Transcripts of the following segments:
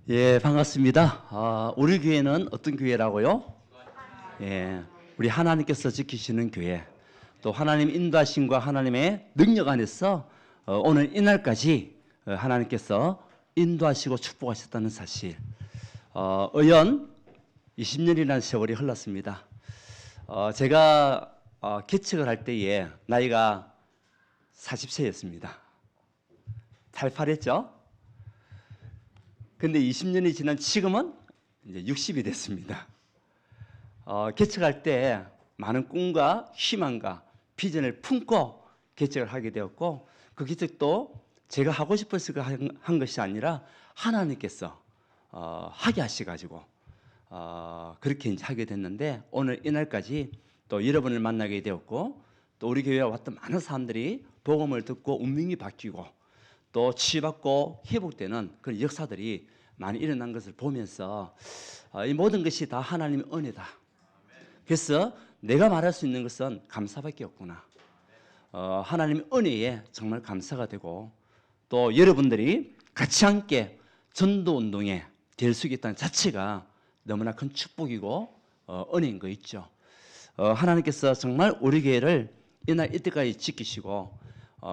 예, 반갑습니다. 우리 교회는 어떤 교회라고요? 예, 우리 하나님께서 지키시는 교회, 또 하나님 인도하심과 하나님의 능력 안에서 오늘 이날까지 하나님께서 인도하시고 축복하셨다는 사실. 의연 20년이라는 세월이 흘렀습니다. 제가 개척을 할 때에 나이가 40세였습니다. 탈팔했죠? 근데 20년이 지난 지금은 이제 60이 됐습니다. 개척할 때 많은 꿈과 희망과 비전을 품고 개척을 하게 되었고, 그 개척도 제가 하고 싶어서 한 것이 아니라 하나님께서 하게 하셔가지고 그렇게 이제 하게 됐는데, 오늘 이날까지 또 여러분을 만나게 되었고, 또 우리 교회에 왔던 많은 사람들이 복음을 듣고 운명이 바뀌고 또 치유받고 회복되는 그런 역사들이 많이 일어난 것을 보면서 이 모든 것이 다 하나님의 은혜다. 그래서 내가 말할 수 있는 것은 감사밖에 없구나. 하나님의 은혜에 정말 감사가 되고, 또 여러분들이 같이 함께 전도 운동에 될 수 있다는 자체가 너무나 큰 축복이고 은혜인 거 있죠. 하나님께서 정말 우리 교회를 이날 이때까지 지키시고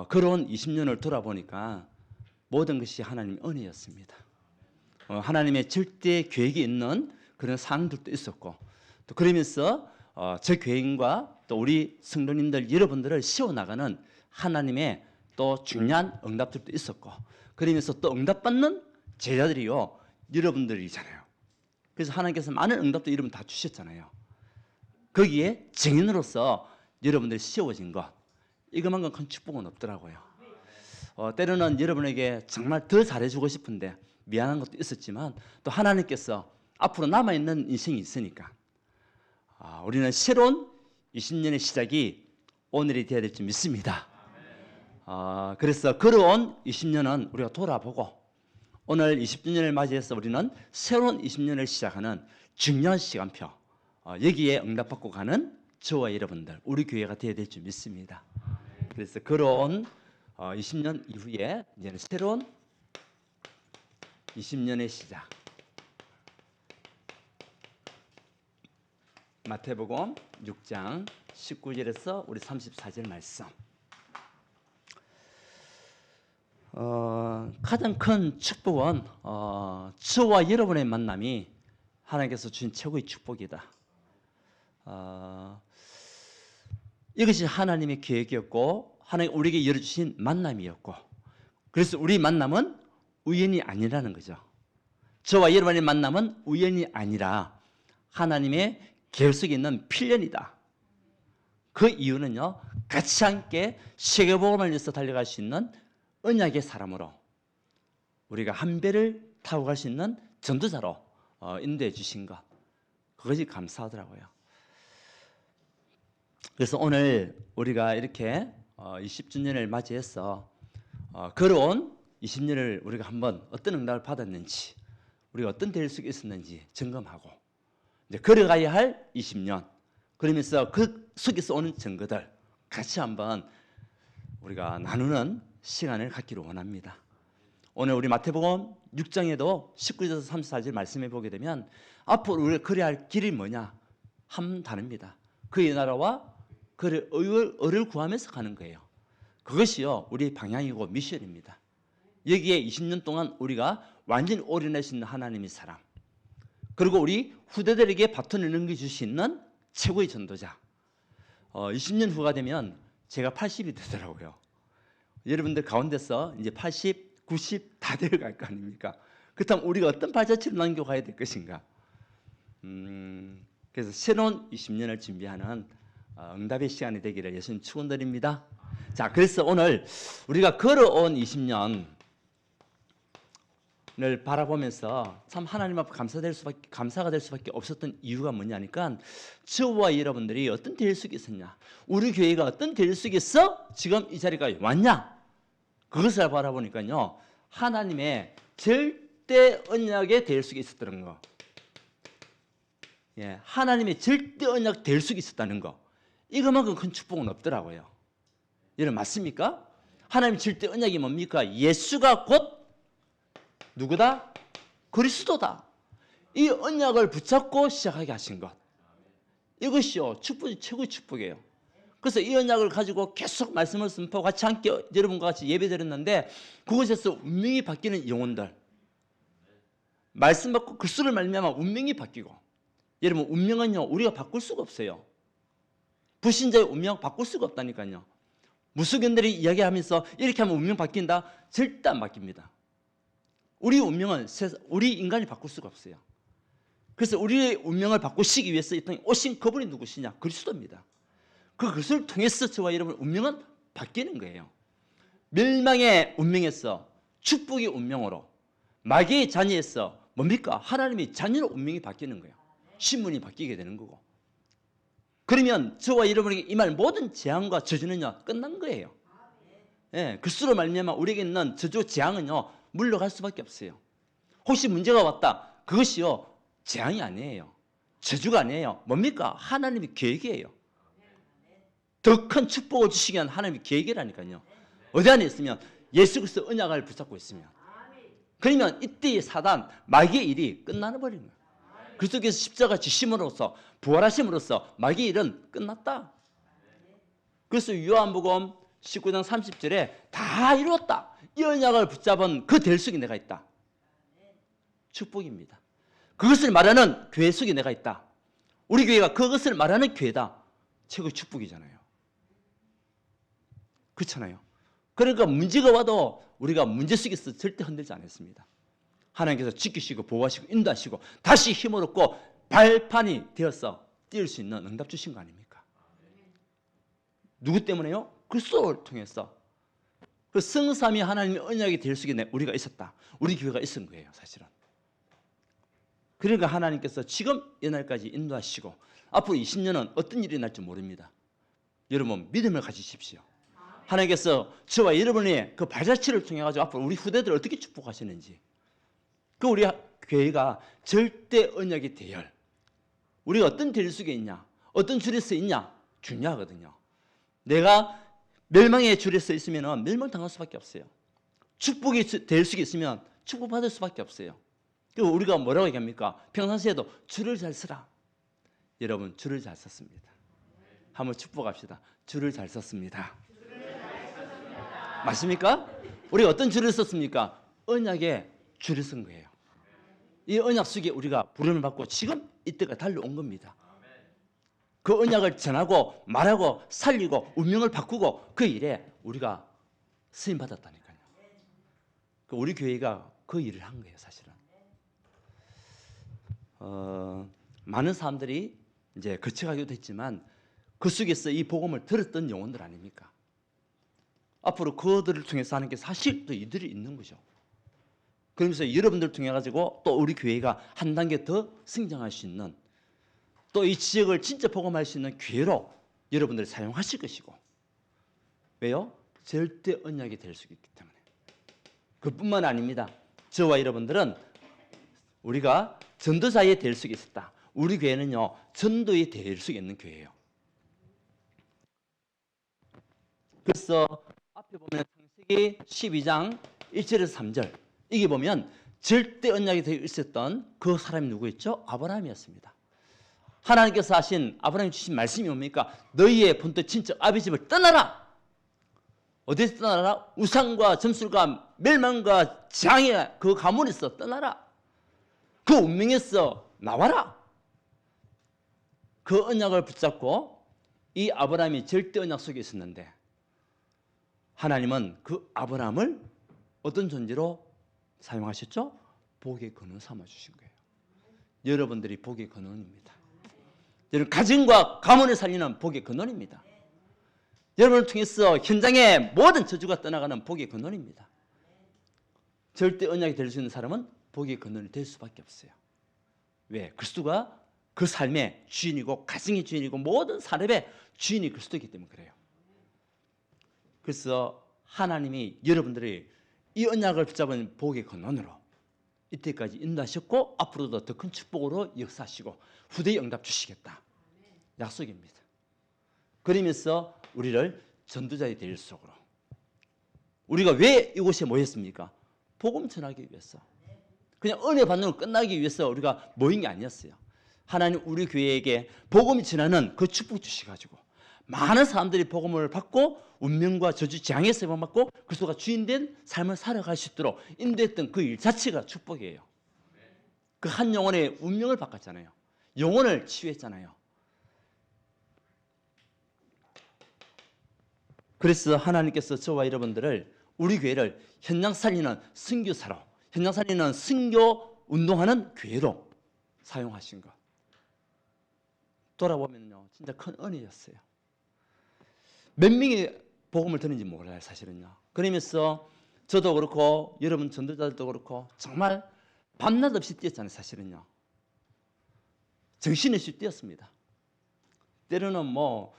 그런 20년을 돌아보니까 모든 것이 하나님의 은혜였습니다. 하나님의 절대 계획이 있는 그런 상황들도 있었고, 또 그러면서 저 교인과 또 우리 성도님들 여러분들을 세워나가는 하나님의 또 중요한 응답들도 있었고, 그러면서 또 응답받는 제자들이요 여러분들이잖아요. 그래서 하나님께서 많은 응답도 여러분 다 주셨잖아요. 거기에 증인으로서 여러분들이 세워진 것, 이것만큼 큰 축복은 없더라고요. 때로는 여러분에게 정말 더 잘해주고 싶은데 미안한 것도 있었지만, 또 하나님께서 앞으로 남아있는 인생이 있으니까 우리는 새로운 20년의 시작이 오늘이 되어야 될 줄 믿습니다. 그래서 걸어온 20년은 우리가 돌아보고, 오늘 20주년을 맞이해서 우리는 새로운 20년을 시작하는 중요한 시간표, 여기에 응답받고 가는 저와 여러분들, 우리 교회가 되어야 될 줄 믿습니다. 그래서 걸어온 20년 이후에 이제는 새로운 20년의 시작. 마태복음 6장 19절에서 우리 34절 말씀. 가장 큰 축복은 저와 여러분의 만남이 하나님께서 주신 최고의 축복이다. 이것이 하나님의 계획이었고, 하나님 우리에게 열어주신 만남이었고, 그래서 우리 만남은 우연이 아니라는 거죠. 저와 여러분의 만남은 우연이 아니라 하나님의 계획 속에 있는 필연이다. 그 이유는요, 같이 함께 세계복음을 위해서 달려갈 수 있는 언약의 사람으로 우리가 한 배를 타고 갈 수 있는 전도자로 인도해 주신 것, 그것이 감사하더라고요. 그래서 오늘 우리가 이렇게 20주년을 맞이해서 걸어온 20년을 우리가 한번 어떤 응답을 받았는지, 우리가 어떤 대회 속에 있었는지 점검하고, 이제 걸어가야 할 20년, 그러면서 그 속에서 오는 증거들 같이 한번 우리가 나누는 시간을 갖기를 원합니다. 오늘 우리 마태복음 6장에도 19절에서 34절 말씀해 보게 되면 앞으로 우리가 걸어야 할 길이 뭐냐? 한 단어입니다. 그의 나라와 그의 의를 구하면서 가는 거예요. 그것이요 우리의 방향이고 미션입니다. 여기에 20년 동안 우리가 완전히 올인할 수 있는 하나님의 사람, 그리고 우리 후대들에게 바톤을 넘겨줄 수 있는 최고의 전도자. 20년 후가 되면 제가 80이 되더라고요. 여러분들 가운데서 이제 80, 90 다 되어갈 거 아닙니까? 그렇다면 우리가 어떤 발자취를 남겨가야 될 것인가? 그래서 새로운 20년을 준비하는 응답의 시간이 되기를 예수님 축원드립니다. 자, 그래서 오늘 우리가 걸어온 20년을 바라보면서 참 하나님 앞에 감사가 될 수밖에 없었던 이유가 뭐냐니까, 저와 여러분들이 어떤 대일 속에 있었냐, 우리 교회가 어떤 대일 속에서 지금 이 자리까지 왔냐, 그것을 바라보니까요 하나님의 절대 언약의 대일 속에 있었다는 거, 하나님의 절대 언약 대일 속에 있었다는 거, 이것만큼 큰 축복은 없더라고요. 여러분 맞습니까? 하나님 절대 언약이 뭡니까? 예수가 곧 누구다? 그리스도다. 이 언약을 붙잡고 시작하게 하신 것. 이것이요, 축복이 최고의 축복이에요. 그래서 이 언약을 가지고 계속 말씀을 선포하고 같이 함께 여러분과 같이 예배드렸는데 그곳에서 운명이 바뀌는 영혼들, 말씀 받고 그리스도를 말미암아 운명이 바뀌고, 여러분 운명은요 우리가 바꿀 수가 없어요. 불신자의 운명 바꿀 수가 없다니까요. 무속인들이 이야기하면서 이렇게 하면 운명 바뀐다, 절대 안 바뀝니다. 우리 운명은 우리 인간이 바꿀 수가 없어요. 그래서 우리의 운명을 바꾸시기 위해서 이 땅에 오신 그분이 누구시냐? 그리스도입니다. 그것을 통해서 저와 여러분 운명은 바뀌는 거예요. 멸망의 운명에서 축복의 운명으로, 마귀의 자녀에서 뭡니까? 하나님의 자녀로 운명이 바뀌는 거예요. 신분이 바뀌게 되는 거고. 그러면 저와 여러분에게 임할 모든 재앙과 저주는요 끝난 거예요. 예, 그리스도로 말미암아 우리에게 있는 저주 재앙은요 물러갈 수밖에 없어요. 혹시 문제가 왔다, 그것이요 재앙이 아니에요. 저주가 아니에요. 뭡니까? 하나님의 계획이에요. 더 큰 축복을 주시기 위한 하나님의 계획이라니까요. 어디 안에 있으면 예수 그리스도 언약을 붙잡고 있으면, 그러면 이때의 사단 마귀의 일이 끝나버린 거예요. 그리스도께서 십자가 지심으로써 부활하심으로써 마귀의 일은 끝났다. 그래서 요한복음 19장 30절에 다 이루었다, 이 언약을 붙잡은 그 델 속에 내가 있다. 축복입니다. 그것을 말하는 교회 속에 내가 있다. 우리 교회가 그것을 말하는 교회다. 최고의 축복이잖아요. 그렇잖아요. 그러니까 문제가 와도 우리가 문제 속에서 절대 흔들지 않았습니다. 하나님께서 지키시고 보호하시고 인도하시고 다시 힘을 얻고 발판이 되어서 뛸 수 있는 응답 주신 거 아닙니까? 누구 때문에요? 그리스도를 통해서. 그 성삼위 하나님의 언약이 될 수 있게 우리가 있었다. 우리 교회가 있은 거예요, 사실은. 그러니까 하나님께서 지금 이날까지 인도하시고 앞으로 20년은 어떤 일이 날지 모릅니다. 여러분 믿음을 가지십시오. 하나님께서 저와 여러분의 그 발자취를 통해 가지고 앞으로 우리 후대들을 어떻게 축복하시는지, 그 우리 교회가 절대 언약의 대열, 우리가 어떤 대열 속에 있냐, 어떤 줄에 서 있냐 중요하거든요. 내가 멸망의 줄에 서 있으면 멸망당할 수밖에 없어요. 축복의 대열 속에 있으면 축복받을 수밖에 없어요. 그리고 우리가 뭐라고 얘기합니까? 평상시에도 줄을 잘 서라. 여러분 줄을 잘 섰습니다. 한번 축복합시다. 줄을 잘 섰습니다. 맞습니까? 우리가 어떤 줄을 썼습니까? 언약에 줄을 쓴 거예요. 이 언약 속에 우리가 부름을 받고 지금 이때가 달려온 겁니다. 그 언약을 전하고 말하고 살리고 운명을 바꾸고 그 일에 우리가 쓰임 받았다니까요. 우리 교회가 그 일을 한 거예요, 사실은. 많은 사람들이 이제 거쳐가기도 했지만 그 속에서 이 복음을 들었던 영혼들 아닙니까? 앞으로 그들을 통해서 하나님께서 사실 또 이들이 있는 거죠. 그러면서 여러분들 통해 가지고 또 우리 교회가 한 단계 더 성장할 수 있는, 또 이 지역을 진짜 복음할 수 있는 교회로 여러분들을 사용하실 것이고. 왜요? 절대 언약이 될 수 있기 때문에. 그뿐만 아닙니다. 저와 여러분들은 우리가 전도자의 대열 속에 있었다. 우리 교회는요 전도의 대열 속에 있는 교회예요. 그래서 앞에 보면 창세기 12장 1절에서 3절, 이게 보면 절대 언약이 되어 있었던 그 사람이 누구였죠? 아브라함이었습니다. 하나님께서 하신, 아브라함이 주신 말씀이 뭡니까? 너희의 본토 친척 아비 집을 떠나라. 어디서 떠나라? 우상과 점술과 멸망과 재앙의 그 가문에서 떠나라. 그 운명에서 나와라. 그 언약을 붙잡고 이 아브라함이 절대 언약 속에 있었는데 하나님은 그 아브라함을 어떤 존재로 사용하셨죠? 복의 근원 삼아 주신 거예요. 여러분들이 복의 근원입니다. 여러분 가정과 가문을 살리는 복의 근원입니다. 여러분을 통해서 현장의 모든 저주가 떠나가는 복의 근원입니다. 절대 언약이 될 수 있는 사람은 복의 근원이 될 수밖에 없어요. 왜? 그리스도가 그 삶의 주인이고 가정의 주인이고 모든 산업의 주인이 그리스도이기 때문에 그래요. 그래서 하나님이 여러분들이 이 언약을 붙잡은 복의 근원으로 이때까지 인도하셨고 앞으로도 더 큰 축복으로 역사하시고 후대에 응답 주시겠다. 약속입니다. 그러면서 우리를 전도자의 대열 속으로, 우리가 왜 이곳에 모였습니까? 복음 전하기 위해서. 그냥 은혜 받는 걸 끝나기 위해서 우리가 모인 게 아니었어요. 하나님 우리 교회에게 복음이 전하는 그 축복 주셔가지고 많은 사람들이 복음을 받고 운명과 저주 재앙에서 받고 그리스도가 주인된 삶을 살아갈 수 있도록 인도했던 그 일 자체가 축복이에요. 그 한 영혼의 운명을 바꿨잖아요. 영혼을 치유했잖아요. 그래서 하나님께서 저와 여러분들을 우리 교회를 현장 살리는 선교사로, 현장 살리는 선교 운동하는 교회로 사용하신 것. 돌아보면요, 진짜 큰 은혜였어요. 몇 명이 복음을 듣는지 몰라요, 사실은요. 그러면서 저도 그렇고 여러분 전도자들도 그렇고 정말 밤낮 없이 뛰었잖아요, 사실은요. 정신없이 뛰었습니다. 때로는 뭐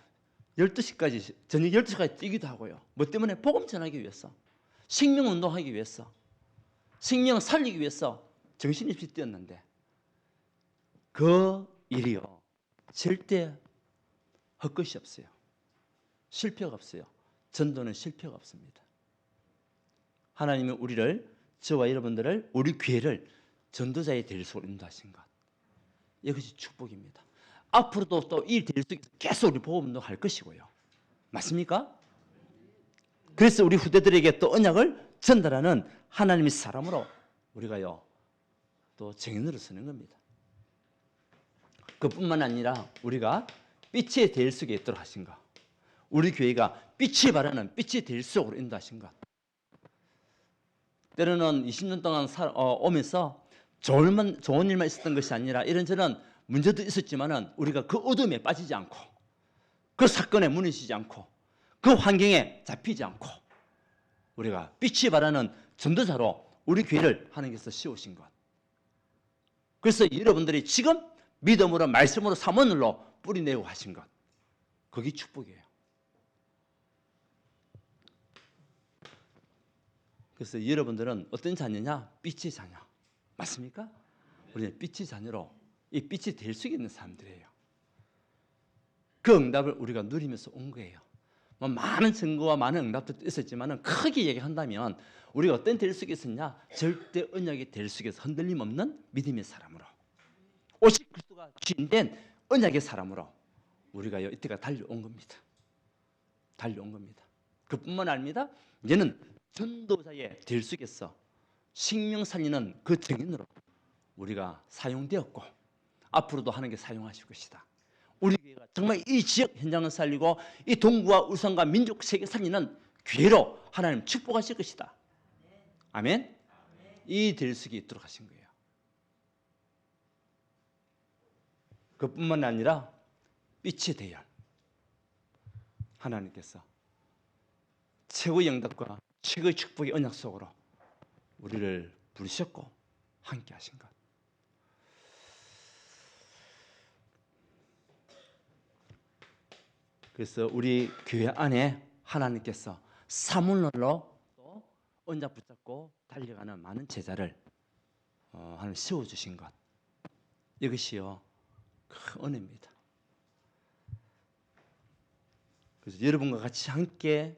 12시까지, 저녁 12시까지 뛰기도 하고요. 뭐 때문에 복음 전하기 위해서, 생명 운동하기 위해서, 생명을 살리기 위해서 정신없이 뛰었는데 그 일이요, 절대 헛것이 없어요. 실패가 없어요. 전도는 실패가 없습니다. 하나님은 우리를, 저와 여러분들을, 우리 교회를 전도자의 대리석으로 인도하신 것, 이것이 축복입니다. 앞으로도 또 이 대리 속에서 계속 우리 복음 운동할 것이고요. 맞습니까? 그래서 우리 후대들에게 또 언약을 전달하는 하나님의 사람으로 우리가요 또 증인으로 서는 겁니다. 그뿐만 아니라 우리가 빛의 대리 속에 있도록 하신 것, 우리 교회가 빛이 바라는 빛의 대리 속으로 인도하신 것. 때로는 20년 동안 오면서 좋은 일만 있었던 것이 아니라 이런저런 문제도 있었지만은 우리가 그 어둠에 빠지지 않고, 그 사건에 무너지지 않고, 그 환경에 잡히지 않고, 우리가 빛이 바라는 전도자로 우리 교회를 하나님께서 세우신 것. 그래서 여러분들이 지금 믿음으로, 말씀으로, 사모늘로 뿌리내고 하신 것, 그게 축복이에요. 그래서 여러분들은 어떤 자녀냐? 빛의 자녀. 맞습니까? 우리는 빛의 자녀로 이 빛이 될 수 있는 사람들이에요. 그 응답을 우리가 누리면서 온 거예요. 뭐 많은 증거와 많은 응답도 있었지만 크게 얘기한다면 우리가 어떤 될 속에 있었냐? 절대 언약이 될 속에서 흔들림 없는 믿음의 사람으로, 오직 그리스도가 주인된 언약의 사람으로 우리가 이때가 달려온 겁니다. 달려온 겁니다. 그뿐만 아닙니다. 이제는 전도자의 될 속에서 생명 살리는 그 증인으로 우리가 사용되었고 앞으로도 하나님께 사용하실 것이다. 우리 교회가 정말 이 지역 현장을 살리고 이 동구와 울산과 민족 세계 살리는 교회로 하나님 축복하실 것이다. 아멘. 이 될 수 있도록 하신 거예요. 그뿐만 아니라 빛의 대열, 하나님께서 최고의 영답과 최고의 축복의 언약 속으로 우리를 부르셨고 함께 하신 것. 그래서 우리 교회 안에 하나님께서 사물놀로 또 언약 붙잡고 달려가는 많은 제자를 하나님 세워주신 것, 이것이요 큰 은혜입니다. 그래서 여러분과 같이 함께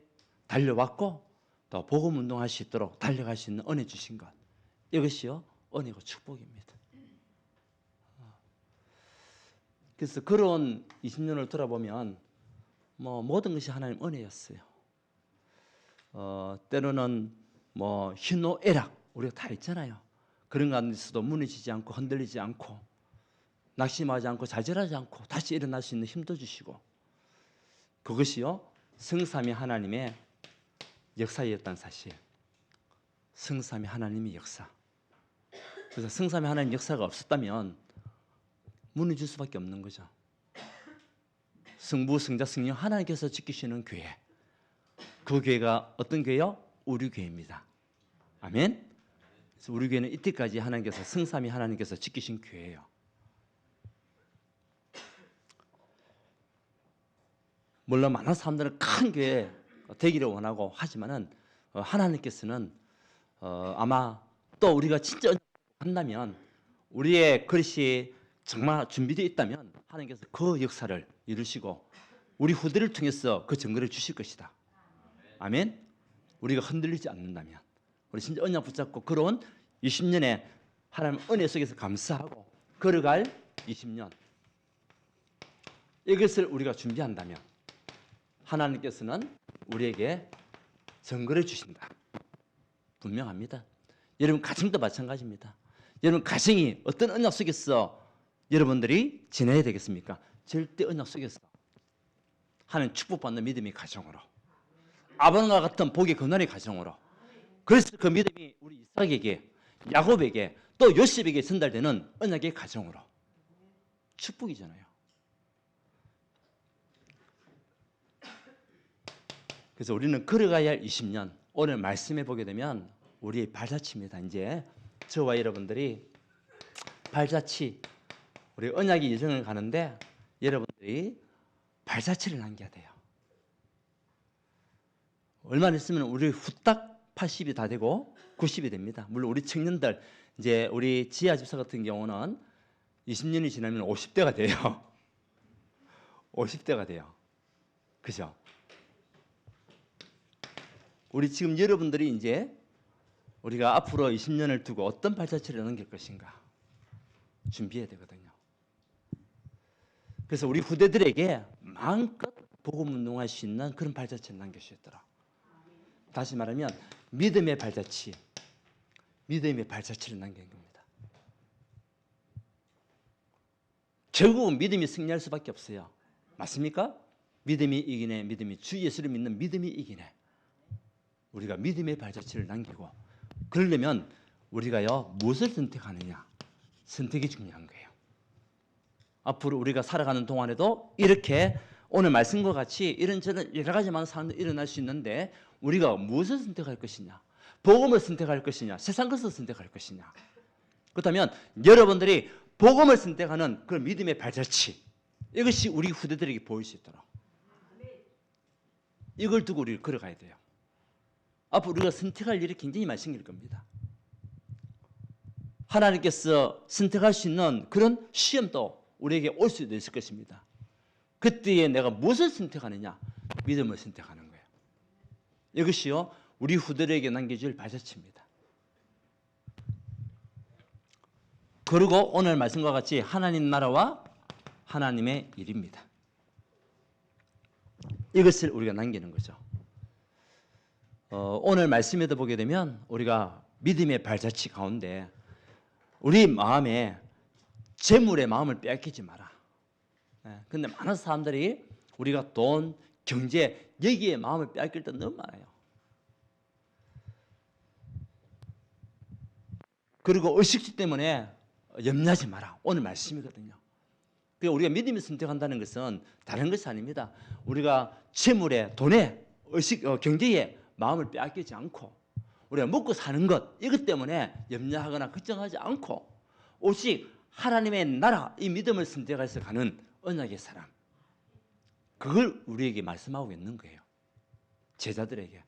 달려왔고 또 복음 운동할 수 있도록 달려갈 수 있는 은혜 주신 것, 이것이요 은혜고 축복입니다. 그래서 그런 20년을 돌아보면 뭐 모든 것이 하나님 은혜였어요. 때로는 뭐 희노애락 우리가 다 있잖아요. 그런 가운데서도 무너지지 않고 흔들리지 않고 낙심하지 않고 좌절하지 않고 다시 일어날 수 있는 힘도 주시고, 그것이요 성삼위 하나님의 역사였다는 사실. 성삼위 하나님의 역사. 그래서 성삼위 하나님 역사가 없었다면 무너질 수밖에 없는 거죠. 성부, 성자, 성령 하나님께서 지키시는 교회, 그 교회가 어떤 교회요? 우리 교회입니다. 아멘. 그래서 우리 교회는 이때까지 하나님께서 성삼위 하나님께서 지키신 교회예요. 물론 많은 사람들은 큰 교회 되기를 원하고 하지만은 하나님께서는 아마 또 우리가 진짜 한다면, 우리의 그릇이 정말 준비되어 있다면 하나님께서 그 역사를 이루시고 우리 후대를 통해서 그 증거를 주실 것이다. 아멘. 우리가 흔들리지 않는다면, 우리 진짜 언약 붙잡고 걸어온 20년의 하나님 은혜 속에서 감사하고 걸어갈 20년, 이것을 우리가 준비한다면 하나님께서는 우리에게 선거를 주신다. 분명합니다. 여러분 가정도 마찬가지입니다. 여러분 가정이 어떤 언약 속에서 여러분들이 지내야 되겠습니까? 절대 언약 속에서 하나님 축복받는 믿음의 가정으로, 아브라함과 같은 복의 근원의 가정으로. 그래서 그 믿음이 우리 이삭에게, 야곱에게, 또 요셉에게 전달되는 언약의 가정으로. 축복이잖아요. 그래서 우리는 걸어가야 할 20년, 오늘 말씀해 보게 되면 우리의 발자취입니다. 이제 저와 여러분들이 발자취, 우리 언약의 여정을 가는데 여러분들이 발자취를 남겨야 돼요. 얼마 안 있으면 우리 후딱 80이 다 되고 90이 됩니다. 물론 우리 청년들, 이제 우리 지하 집사 같은 경우는 20년이 지나면 50대가 돼요. 50대가 돼요. 그죠? 우리 지금 여러분들이 이제 우리가 앞으로 20년을 두고 어떤 발자취를 남길 것인가 준비해야 되거든요. 그래서 우리 후대들에게 마음껏 복음 운동할 수 있는 그런 발자취를 남겨주셨더라. 다시 말하면 믿음의 발자취, 믿음의 발자취를 남긴 겁니다. 결국은 믿음이 승리할 수밖에 없어요. 맞습니까? 믿음이 이기네, 믿음이 주 예수를 믿는 믿음이 이기네. 우리가 믿음의 발자취를 남기고, 그러려면 우리가요 무엇을 선택하느냐, 선택이 중요한 거예요. 앞으로 우리가 살아가는 동안에도 이렇게 오늘 말씀과 같이 이런저런 여러 가지 많은 상황들이 일어날 수 있는데 우리가 무엇을 선택할 것이냐, 복음을 선택할 것이냐, 세상 것을 선택할 것이냐. 그렇다면 여러분들이 복음을 선택하는 그 믿음의 발자취, 이것이 우리 후대들에게 보일 수 있도록 이걸 두고 우리를 걸어가야 돼요. 앞으로 우리가 선택할 일이 굉장히 많이 생길 겁니다. 하나님께서 선택할 수 있는 그런 시험도 우리에게 올 수도 있을 것입니다. 그때에 내가 무엇을 선택하느냐, 믿음을 선택하는 거예요. 이것이요 우리 후대들에게 남겨줄 발자취입니다. 그리고 오늘 말씀과 같이 하나님 나라와 하나님의 일입니다. 이것을 우리가 남기는 거죠. 오늘 말씀에도 보게 되면 우리가 믿음의 발자취 가운데 우리 마음에 재물의 마음을 빼앗기지 마라. 근데 많은 사람들이 우리가 돈, 경제, 여기에 마음을 빼앗길 때 너무 많아요. 그리고 의식주 때문에 염려하지 마라. 오늘 말씀이거든요. 그러니까 우리가 믿음을 선택한다는 것은 다른 것이 아닙니다. 우리가 재물에, 돈에, 의식, 경제에 마음을 빼앗기지 않고 우리가 먹고 사는 것, 이것 때문에 염려하거나 걱정하지 않고 오직 하나님의 나라, 이 믿음을 선택해서 가는 언약의 사람, 그걸 우리에게 말씀하고 있는 거예요. 제자들에게.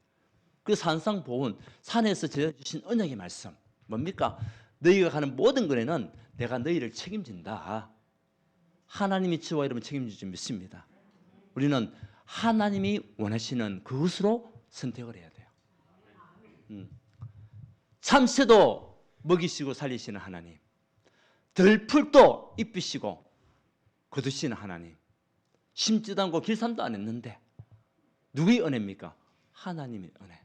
그 산상 보훈, 산에서 제자 주신 언약의 말씀 뭡니까? 너희가 가는 모든 거에는 내가 너희를 책임진다. 하나님이 저와 여러분 책임질 줄 믿습니다. 우리는 하나님이 원하시는 그것으로 선택을 해야 돼요. 참새도 먹이시고 살리시는 하나님, 들풀도 입히시고 거두시는 하나님, 심지도 않고 길쌈도 안 했는데 누구의 은혜입니까? 하나님의 은혜.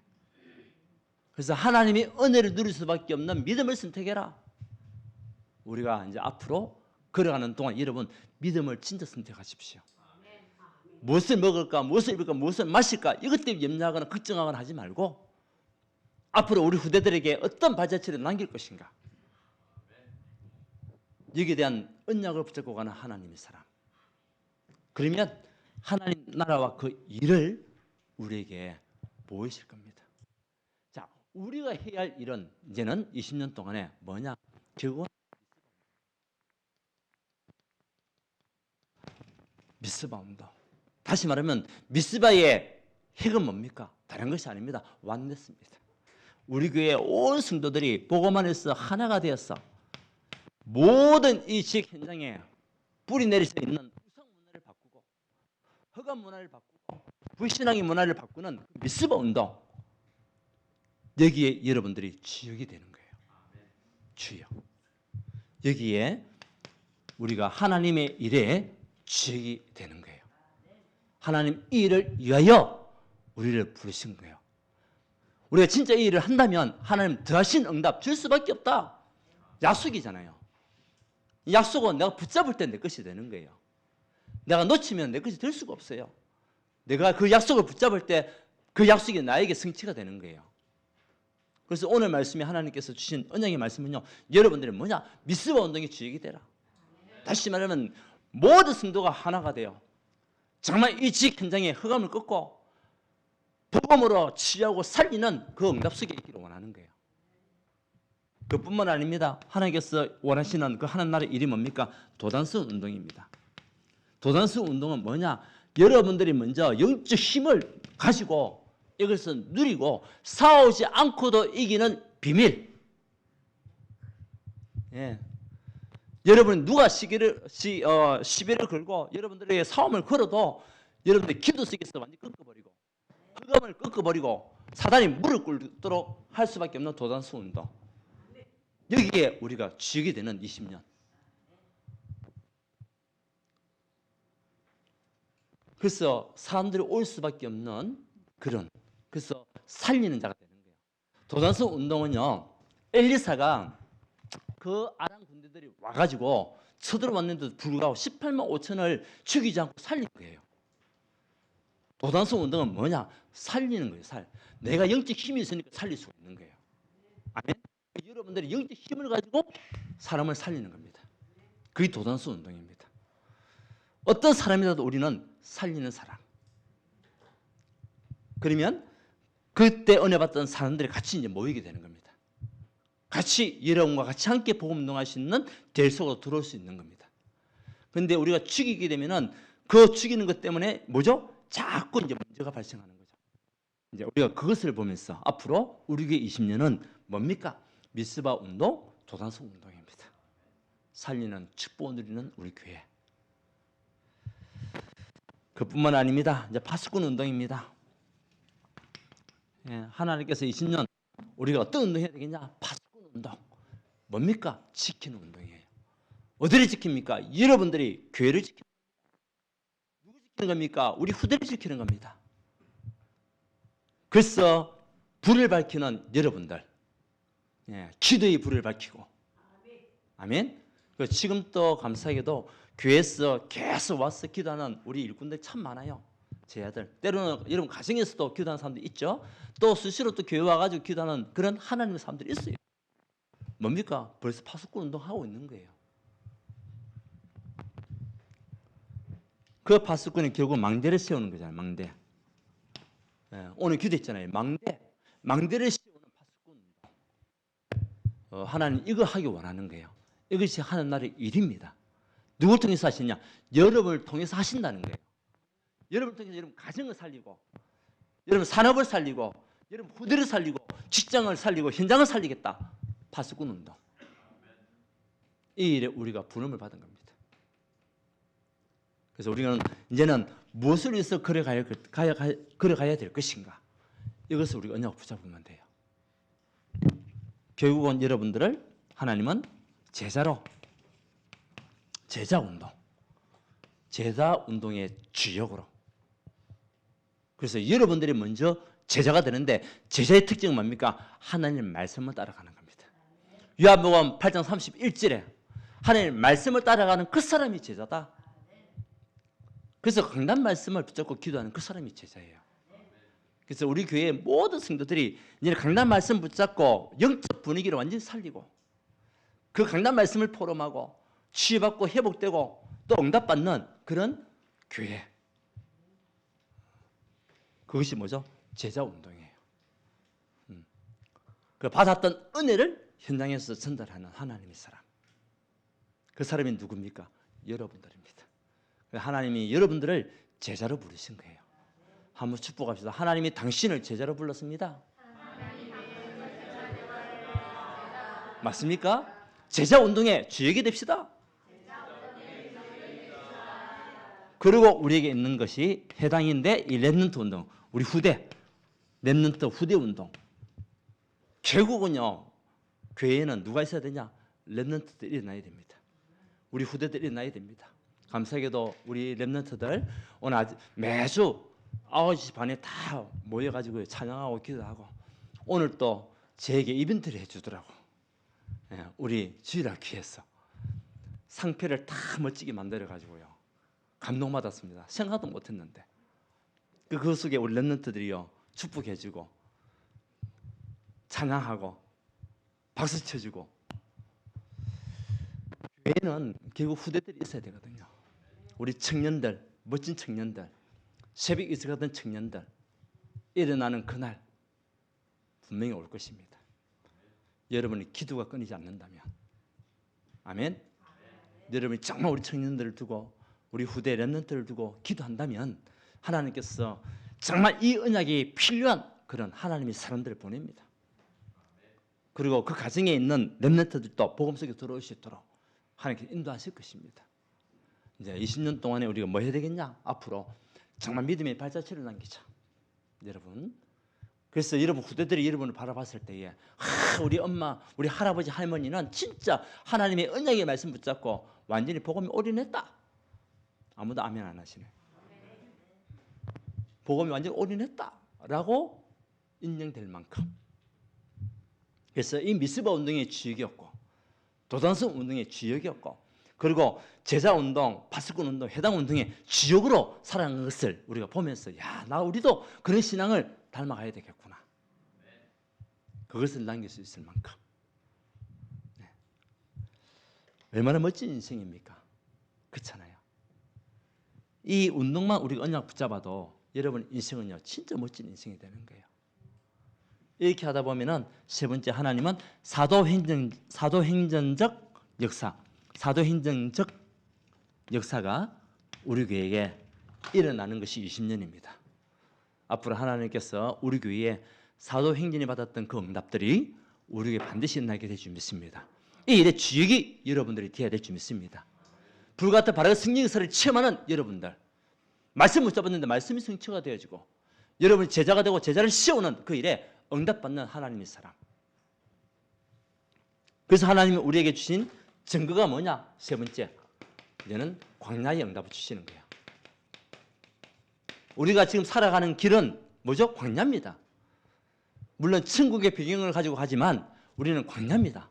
그래서 하나님의 은혜를 누릴 수밖에 없는 믿음을 선택해라. 우리가 이제 앞으로 걸어가는 동안 여러분 믿음을 진짜 선택하십시오. 무엇을 먹을까, 무엇을 입을까, 무엇을 마실까, 이것 때문에 염려하거나 걱정하거나 하지 말고 앞으로 우리 후대들에게 어떤 발자취를 남길 것인가, 여기에 대한 언약을 붙잡고 가는 하나님의 사람. 그러면 하나님 나라와 그 일을 우리에게 보이실 겁니다. 자, 우리가 해야 할 일은 이제는 20년 동안에 뭐냐? 결국은 미스바 운동. 다시 말하면 미스바의 핵은 뭡니까? 다른 것이 아닙니다. 완냈습니다. 우리 교회 온 성도들이 복음 안에서 하나가 되었어. 모든 이 지역 현장에 뿌리 내릴 수 있는 우상 문화를 바꾸고 허감 문화를 바꾸고 불신앙의 문화를 바꾸는 미스바 운동, 여기에 여러분들이 주역이 되는 거예요. 주역. 여기에 우리가 하나님의 일에 주역이 되는 거예요. 하나님 이 일을 위하여 우리를 부르신 거예요. 우리가 진짜 이 일을 한다면 하나님 더하신 응답 줄 수밖에 없다. 약속이잖아요. 이 약속은 내가 붙잡을 때 내 것이 되는 거예요. 내가 놓치면 내 것이 될 수가 없어요. 내가 그 약속을 붙잡을 때 그 약속이 나에게 성취가 되는 거예요. 그래서 오늘 말씀에 하나님께서 주신 언약의 말씀은요, 여러분들이 뭐냐? 미스바 운동의 주역이 되라. 다시 말하면 모든 성도가 하나가 돼요. 정말 이 지역 현장에 흑암을 꺾고 복음으로 치유하고 살리는 그 응답 속에 있기를 원하는 거예요. 그뿐만 아닙니다. 하나님께서 원하시는 그 하나님 나라의 일이 뭡니까? 도단성 운동입니다. 도단성 운동은 뭐냐? 여러분들이 먼저 영적 힘을 가지고 이것을 누리고 싸우지 않고도 이기는 비밀. 예. 여러분 누가 시비를 걸고 여러분들에게 싸움을 걸어도 여러분들 기도 속에서 완전히 꺾어버리고 흑암을 꺾어버리고 사단이 무릎 꿇도록 할 수밖에 없는 도단성 운동. 여기에 우리가 주역이 되는 20년. 그래서 사람들이 올 수밖에 없는 그래서 살리는 자가 되는 거예요. 도단성 운동은요, 엘리사가 그 아람 군대들이 와가지고 쳐들어왔는데도 불구하고 18만 5천을 죽이지 않고 살린 거예요. 도단성 운동은 뭐냐? 살리는 거예요. 내가 영적 힘이 있으니까 살릴 수가 있는 거예요. 아멘? 여러분들이 영적 힘을 가지고 사람을 살리는 겁니다. 그게 도단성 운동입니다. 어떤 사람이라도 우리는 살리는 사람. 그러면 그때 은혜 받던 사람들이 같이 이제 모이게 되는 겁니다. 같이 여러분과 같이 함께 복음 운동할 수 있는 델 속으로 들어올 수 있는 겁니다. 그런데 우리가 죽이게 되면은 그 죽이는 것 때문에 뭐죠? 자꾸 이제 문제가 발생하는 거죠. 이제 우리가 그것을 보면서 앞으로 우리 교회 20년은 뭡니까? 미스바 운동, 도단성 운동입니다. 살리는 축복을 누리는 우리 교회. 그뿐만 아닙니다. 이제 파수꾼 운동입니다. 예, 하나님께서 20년 우리가 어떤 운동해야 되겠냐? 파수꾼 운동. 뭡니까? 지키는 운동이에요. 어디를 지킵니까? 여러분들이 교회를 지키는 겁니다. 누구 지키는 겁니까? 우리 후대를 지키는 겁니다. 그래서 불을 밝히는 여러분들, 예, 기도의 불을 밝히고, 아멘. 지금 또 감사하게도 교회에서 계속 와서 기도하는 우리 일꾼들 참 많아요. 제 아들. 때로는 여러분 가정에서도 기도하는 사람들 있죠. 또 수시로 또 교회 와가지고 기도하는 그런 하나님의 사람들이 있어요. 뭡니까? 벌써 파수꾼 운동하고 있는 거예요. 그 파수꾼이 결국 망대를 세우는 거잖아요. 망대. 예, 오늘 기도했잖아요. 망대를 세우는 파수꾼 운동. 하나님 이거 하기 원하는 거예요. 이것이 하나님 나라의 일입니다. 누굴 통해서 하시냐? 여러분을 통해서 하신다는 거예요. 여러분을 통해서 여러분 가정을 살리고, 여러분 산업을 살리고, 여러분 후대를 살리고, 직장을 살리고, 현장을 살리겠다. 파수꾼 운동. 이 일에 우리가 부름을 받은 겁니다. 그래서 우리는 이제는 무엇을 위해서 걸어가야 될 것인가? 이것을 우리가 언약 붙잡으면 돼요. 결국은 여러분들을 하나님은 제자 운동의 주역으로. 그래서 여러분들이 먼저 제자가 되는데 제자의 특징은 뭡니까? 하나님의 말씀을 따라가는 겁니다. 요한복음 8장 31절에 하나님의 말씀을 따라가는 그 사람이 제자다. 그래서 강단 말씀을 붙잡고 기도하는 그 사람이 제자예요. 그래서 우리 교회의 모든 성도들이 이제 강단 말씀 붙잡고 영적 분위기를 완전히 살리고 그 강단 말씀을 포럼하고 치유받고 회복되고 또 응답받는 그런 교회. 그것이 뭐죠? 제자 운동이에요. 그 받았던 은혜를 현장에서 전달하는 하나님의 사람. 그 사람이 누굽니까? 여러분들입니다. 하나님이 여러분들을 제자로 부르신 거예요. 한번 축복합시다. 하나님이 당신을 제자로 불렀습니다. 맞습니까? 제자 운동에 주역이 됩시다. 그리고 우리에게 있는 것이 해당인데 이 렘넌트 운동, 우리 후대, 렘넌트 후대 운동. 결국은요, 교회에는 누가 있어야 되냐? 렘넌트들이 일어나야 됩니다. 우리 후대들이 일어나야 됩니다. 감사하게도 우리 렘넌트들 오늘 매주 9시 반에 다 모여가지고 찬양하고 기도하고 오늘 또 저에게 이벤트를 해주더라고. 우리 주일학교에서 상표를 다 멋지게 만들어가지고요. 감동받았습니다. 생각도 못했는데 그 속에 우리 렘넌트들이요 축복해주고 찬양하고 박수 쳐주고. 교회는 결국 후대들이 있어야 되거든요. 우리 청년들, 멋진 청년들, 새벽 일찍 가던 청년들 일어나는 그날 분명히 올 것입니다. 여러분이 기도가 끊이지 않는다면, 아멘. 여러분이 정말 우리 청년들을 두고 우리 후대 렘넌트를 두고 기도한다면 하나님께서 정말 이 언약이 필요한 그런 하나님의 사람들을 보냅니다. 그리고 그 가정에 있는 렘넌트들도 복음 속에 들어올 수 있도록 하나님께 인도하실 것입니다. 이제 20년 동안에 우리가 뭐 해야 되겠냐? 앞으로 정말 믿음의 발자취를 남기자, 여러분. 그래서 여러분 후대들이 여러분을 바라봤을 때에 우리 엄마, 우리 할아버지, 할머니는 진짜 하나님의 언약의 말씀 붙잡고 완전히 복음에 올인했다. 아무도 아멘 안 하시네. 복음에 완전히 올인했다라고 인정될 만큼. 그래서 이 미스바 운동의 주역이었고 도단성 운동의 주역이었고 그리고 제자운동, 파수꾼 운동, 해당 운동의 주역으로 살아가는 것을 우리가 보면서 야, 우리도 그런 신앙을 닮아가야 되겠구나. 그것을 남길 수 있을 만큼. 네. 얼마나 멋진 인생입니까? 그렇잖아요. 이 운동만 우리가 언약 붙잡아도 여러분 인생은요 진짜 멋진 인생이 되는 거예요. 이렇게 하다 보면은 세 번째 하나님은 사도행전적 역사, 사도행전적 역사가 우리 교회에 일어나는 것이 20년입니다. 앞으로 하나님께서 우리 교회에 사도행전이 받았던 그 응답들이 우리 교회에 반드시 일어나게 될 줄 믿습니다. 이 일의 주역이 여러분들이 되어야 될 줄 믿습니다. 불같은 바로 승리 역사를 체험하는 여러분들, 말씀 못 잡았는데 말씀이 성취가 되어지고 여러분이 제자가 되고 제자를 씌우는 그 일에 응답받는 하나님의 사람. 그래서 하나님이 우리에게 주신 증거가 뭐냐? 세 번째, 이제는 광야의 응답을 주시는 거예요. 우리가 지금 살아가는 길은 뭐죠? 광야입니다. 물론 천국의 배경을 가지고 가지만 우리는 광야입니다.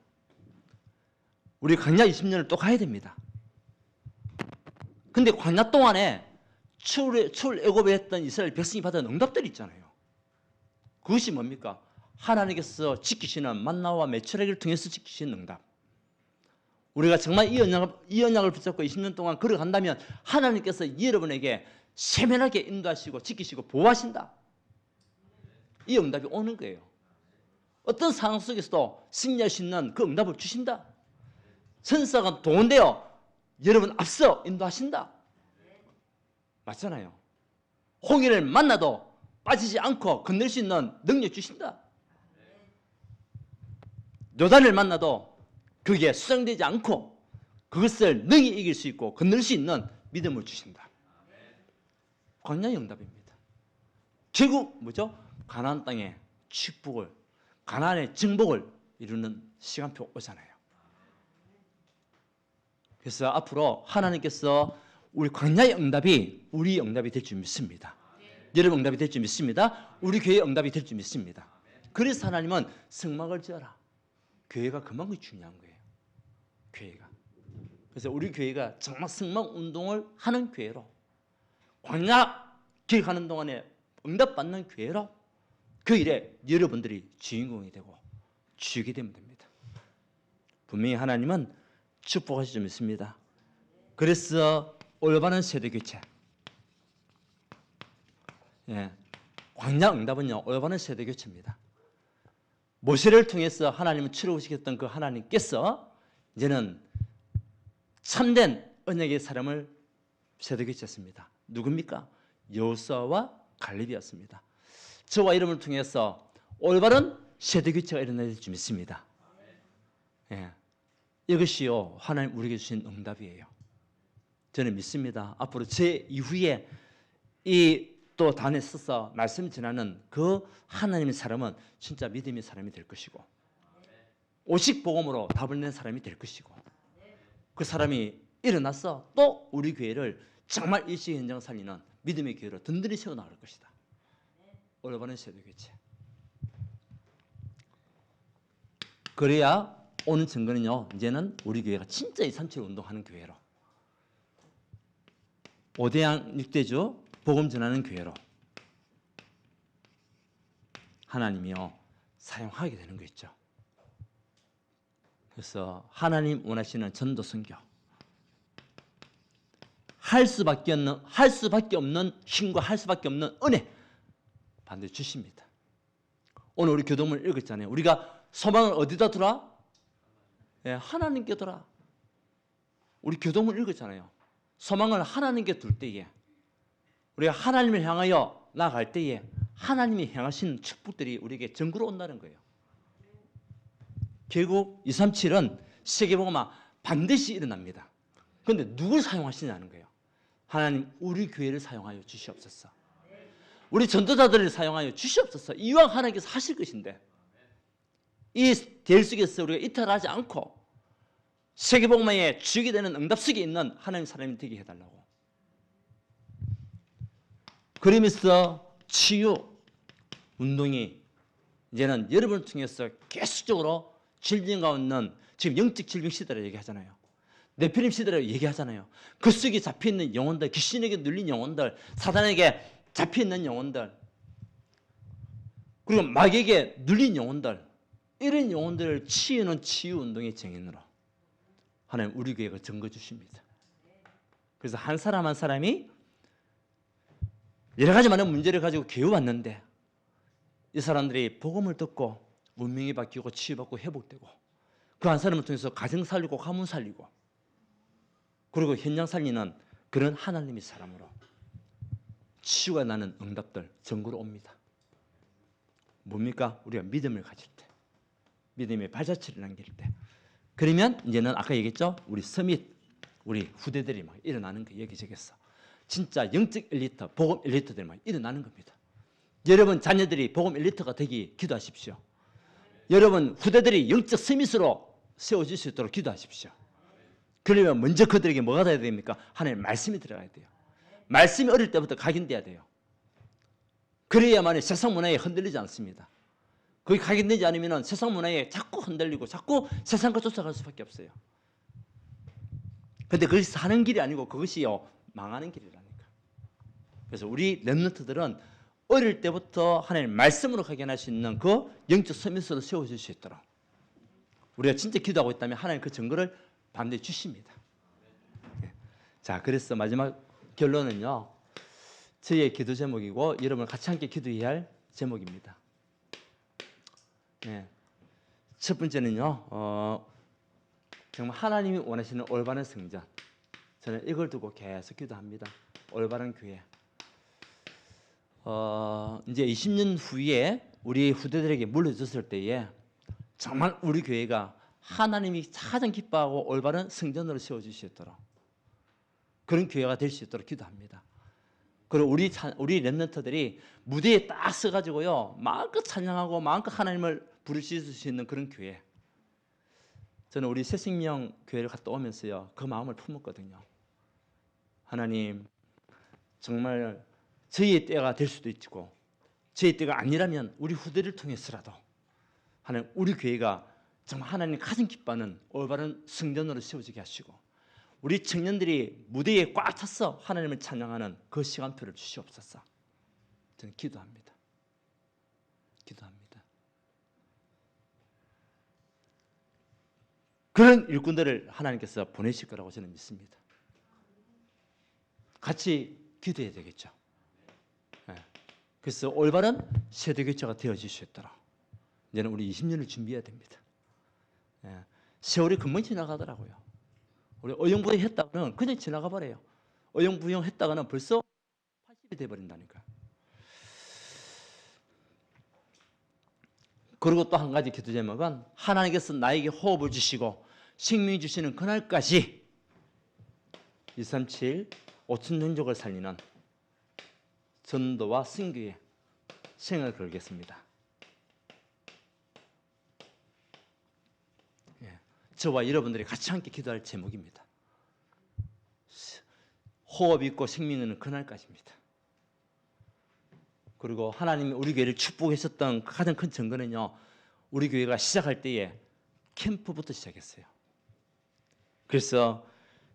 우리 광야 20년을 또 가야 됩니다. 근데 광야 동안에 출애굽에 했던 이스라엘 백성이 받은 응답들이 있잖아요. 그것이 뭡니까? 하나님께서 지키시는 만나와 메추라기를 통해서 지키시는 응답. 우리가 정말 이 언약을 붙잡고 20년 동안 걸어간다면 하나님께서 여러분에게 세면하게 인도하시고 지키시고 보호하신다. 이 응답이 오는 거예요. 어떤 상황 속에서도 승리할 수 있는 그 응답을 주신다. 천사가 동원되어 여러분 앞서 인도하신다. 맞잖아요. 홍해를 만나도 빠지지 않고 건널 수 있는 능력 주신다. 요단을 만나도 그게 수상되지 않고 그것을 능히 이길 수 있고 건널 수 있는 믿음을 주신다. 광야의 응답입니다. 결국 뭐죠? 가나안 땅의 축복을, 가나안의 정복을 이루는 시간표 오잖아요. 그래서 앞으로 하나님께서 우리 광야의 응답이 우리 응답이 될 줄 믿습니다. 여러분 응답이 될 줄 믿습니다. 우리 교회의 응답이 될 줄 믿습니다. 그래서 하나님은 성막을 지어라. 교회가 그만큼 중요한 거예요. 교회가. 그래서 우리 교회가 정말 성막 운동을 하는 교회로, 광야 길 가는 동안에 응답받는 교회로 그 일에 여러분들이 주인공이 되고 주역이 되면 됩니다. 분명히 하나님은 축복하실 줄 믿습니다. 그래서 올바른 세대 교체, 광야 응답은요 올바른 세대 교체입니다. 모세를 통해서 하나님을 출애굽시켰던 그 하나님께서 이제는 참된 언약의 사람을 세대 교체했습니다. 누굽니까? 여호수아와 갈렙이었습니다. 저와 여러분을 통해서 올바른 세대 교체가 일어날 줄 믿습니다. 이것이요 하나님 우리에게 주신 응답이에요. 저는 믿습니다. 앞으로 제 이후에 이 또 단에 서서 말씀 전하는 그 하나님의 사람은 진짜 믿음의 사람이 될 것이고 오직 복음으로 답을 낸 사람이 될 것이고, 그 사람이 일어나서 또 우리 교회를 정말 일시 현장 살리는 믿음의 교회로 든든히 세워나갈 것이다. 올바른 세대교체. 그래야 오는 증거는요, 이제는 우리 교회가 진짜 237 운동하는 교회로, 5대양 6대주 복음 전하는 교회로 하나님이요 사용하게 되는 거 있죠. 그래서 하나님 원하시는 전도 선교, 할 수밖에 없는 힘과 할 수밖에 없는 은혜 반드시 주십니다. 오늘 우리 교동문을 읽었잖아요. 우리가 소망을 어디다 두라? 예, 하나님께 두라. 우리 교동문 읽었잖아요. 소망을 하나님께 둘 때에, 우리가 하나님을 향하여 나아갈 때에 하나님이 향하신 축복들이 우리에게 전구로 온다는 거예요. 결국 237은 세계복음화 반드시 일어납니다. 그런데 누굴 사용하시냐는 거예요. 하나님 우리 교회를 사용하여 주시옵소서. 우리 전도자들을 사용하여 주시옵소서. 이왕 하나님께서 하실 것인데 이 대일 속에서 우리가 이탈하지 않고 세계복음화의 주역이 되는 응답 속에 있는 하나님 사람이 되게 해달라고. 그러면서 치유 운동이 이제는 여러분을 통해서 계속적으로 질병 가운데 지금 영적 질병 시대라고 얘기하잖아요. 네피림 시대라고 얘기하잖아요. 그 속에 잡혀있는 영혼들, 귀신에게 눌린 영혼들, 사단에게 잡혀있는 영혼들, 그리고 마귀에게 눌린 영혼들, 이런 영혼들을 치유는 치유운동의 정인으로 하나님 우리 교회가 증거 주십니다. 그래서 한 사람 한 사람이 여러 가지 많은 문제를 가지고 교회 왔는데 이 사람들이 복음을 듣고 문명이 바뀌고 치유받고 회복되고 그 한 사람을 통해서 가정 살리고 가문 살리고 그리고 현장 살리는 그런 하나님의 사람으로 치유가 나는 응답들 전구로 옵니다. 뭡니까? 우리가 믿음을 가질 때, 믿음의 발자취를 남길 때, 그러면 이제는 아까 얘기했죠? 우리 서밋, 우리 후대들이 막 일어나는 거 여기저기서 진짜 영적 엘리트, 복음 엘리트들이 막 일어나는 겁니다. 여러분 자녀들이 복음 엘리트가 되기 기도하십시오. 여러분 후대들이 영적 서밋으로 세워질 수 있도록 기도하십시오. 그러면 먼저 그들에게 뭐가 돼야 됩니까? 하나님의 말씀이 들어가야 돼요. 말씀이 어릴 때부터 각인돼야 돼요. 그래야만 세상 문화에 흔들리지 않습니다. 거기 각인되지 않으면 세상 문화에 자꾸 흔들리고 자꾸 세상과 쫓아갈 수밖에 없어요. 그런데 그것이 사는 길이 아니고 그것이요 망하는 길이라니까. 그래서 우리 렘넌트들은 어릴 때부터 하나님 말씀으로 각인할 수 있는 그 영적 서밋으로 세워질 수 있도록 우리가 진짜 기도하고 있다면 하나님 그 증거를 반드시 주십니다. 자, 그래서 마지막 결론은요, 저희의 기도 제목이고 여러분 같이 함께 기도해야 할 제목입니다. 네. 첫 번째는요, 정말 하나님이 원하시는 올바른 성전. 저는 이걸 두고 계속 기도합니다. 올바른 교회. 이제 20년 후에 우리 후대들에게 물려줬을 때에 정말 우리 교회가 하나님이 가장 기뻐하고 올바른 성전으로 세워질 수 있도록 그런 교회가 될 수 있도록 기도합니다. 그리고 우리 렘넌트들이 무대에 딱 서가지고요 마음껏 찬양하고 마음껏 하나님을 부르실 수 있는 그런 교회. 저는 우리 새생명 교회를 갔다 오면서요 그 마음을 품었거든요. 하나님 정말 저희의 때가 될 수도 있고 저희 때가 아니라면 우리 후대를 통해서라도 하나님 우리 교회가 정말 하나님 가장 기뻐하는 올바른 성전으로 세워지게 하시고 우리 청년들이 무대에 꽉 차서 하나님을 찬양하는 그 시간표를 주시옵소서. 저는 기도합니다. 기도합니다. 그런 일꾼들을 하나님께서 보내실 거라고 저는 믿습니다. 같이 기도해야 되겠죠. 그래서 올바른 세대교체가 되어질 수 있도록 이제는 우리 20년을 준비해야 됩니다. 세월이 금방 지나가더라고요. 우리 어영부영 했다가는 그냥 지나가 버려요. 어영부영 했다가는 벌써 80이 돼버린다니까. 그리고 또 한 가지 기도 제목은 하나님께서 나에게 호흡을 주시고 생명 주시는 그날까지 237 5천 종족을 살리는 전도와 선교에 생을 걸겠습니다. 저와 여러분들이 같이 함께 기도할 제목입니다. 호흡 있고 생명 있는 그날까지입니다. 그리고 하나님이 우리 교회를 축복했었던 가장 큰 증거는요, 우리 교회가 시작할 때에 캠프부터 시작했어요. 그래서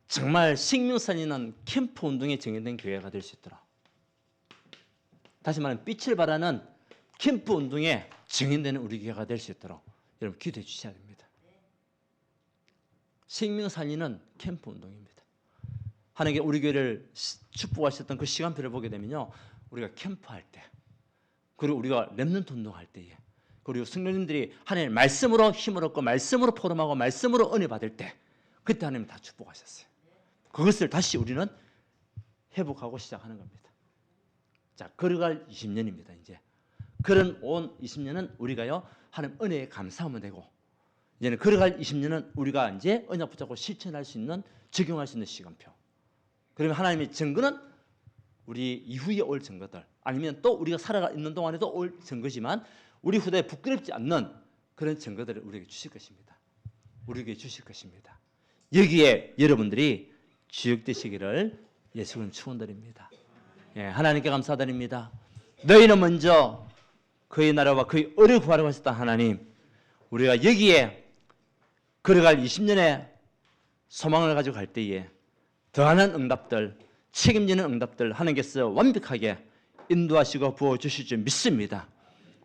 정말 생명살리는 캠프 운동에 정의된 교회가 될 수 있도록, 다시 말하면 빛을 발하는 캠프 운동에 정의되는 우리 교회가 될 수 있도록 여러분 기도해 주셔야 됩니다. 생명 살리는 캠프 운동입니다. 하나님께 우리 교회를 축복하셨던 그 시간표를 보게 되면요, 우리가 캠프할 때, 그리고 우리가 렘넌트 운동할 때에, 그리고 성도님들이 하나님의 말씀으로 힘을 얻고 말씀으로 포럼하고 말씀으로 은혜 받을 때, 그때 하나님 다 축복하셨어요. 그것을 다시 우리는 회복하고 시작하는 겁니다. 자, 걸어갈 20년입니다. 이제 그런 온 20년은 우리가요, 하나님 은혜에 감사하면 되고, 이제는 걸어갈 20년은 우리가 이제 언약 붙잡고 실천할 수 있는, 적용할 수 있는 시간표. 그러면 하나님의 증거는 우리 이후에 올 증거들, 아니면 또 우리가 살아가 있는 동안에도 올 증거지만 우리 후대에 부끄럽지 않는 그런 증거들을 우리에게 주실 것입니다. 우리에게 주실 것입니다. 여기에 여러분들이 주역되시기를 예수님 축원드립니다. 예, 하나님께 감사드립니다. 너희는 먼저 그의 나라와 그의 의를 구하라고 하셨다. 하나님, 우리가 여기에 걸어갈 20년의 소망을 가지고 갈 때에 더하는 응답들, 책임지는 응답들 하나님께서 완벽하게 인도하시고 부어주실 줄 믿습니다.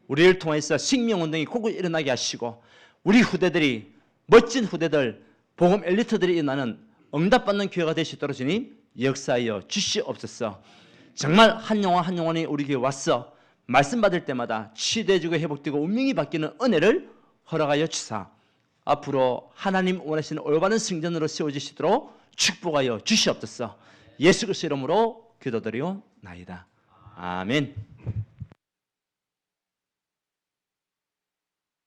우리를 통해서 생명운동이 곳곳 일어나게 하시고, 우리 후대들이, 멋진 후대들, 복음 엘리트들이 일어나는 응답받는 교회가 될 수 있도록 주님 역사하여 주시옵소서. 정말 한 영혼 한 영혼이 우리 교회에 와서 말씀 받을 때마다 치유되어지고 회복되고 운명이 바뀌는 은혜를 허락하여 주사, 앞으로 하나님 원하시는 올바른 승전으로 세워지시도록 축복하여 주시옵소서. 예수 그리스도의 이름으로 기도드리옵나이다. 아멘.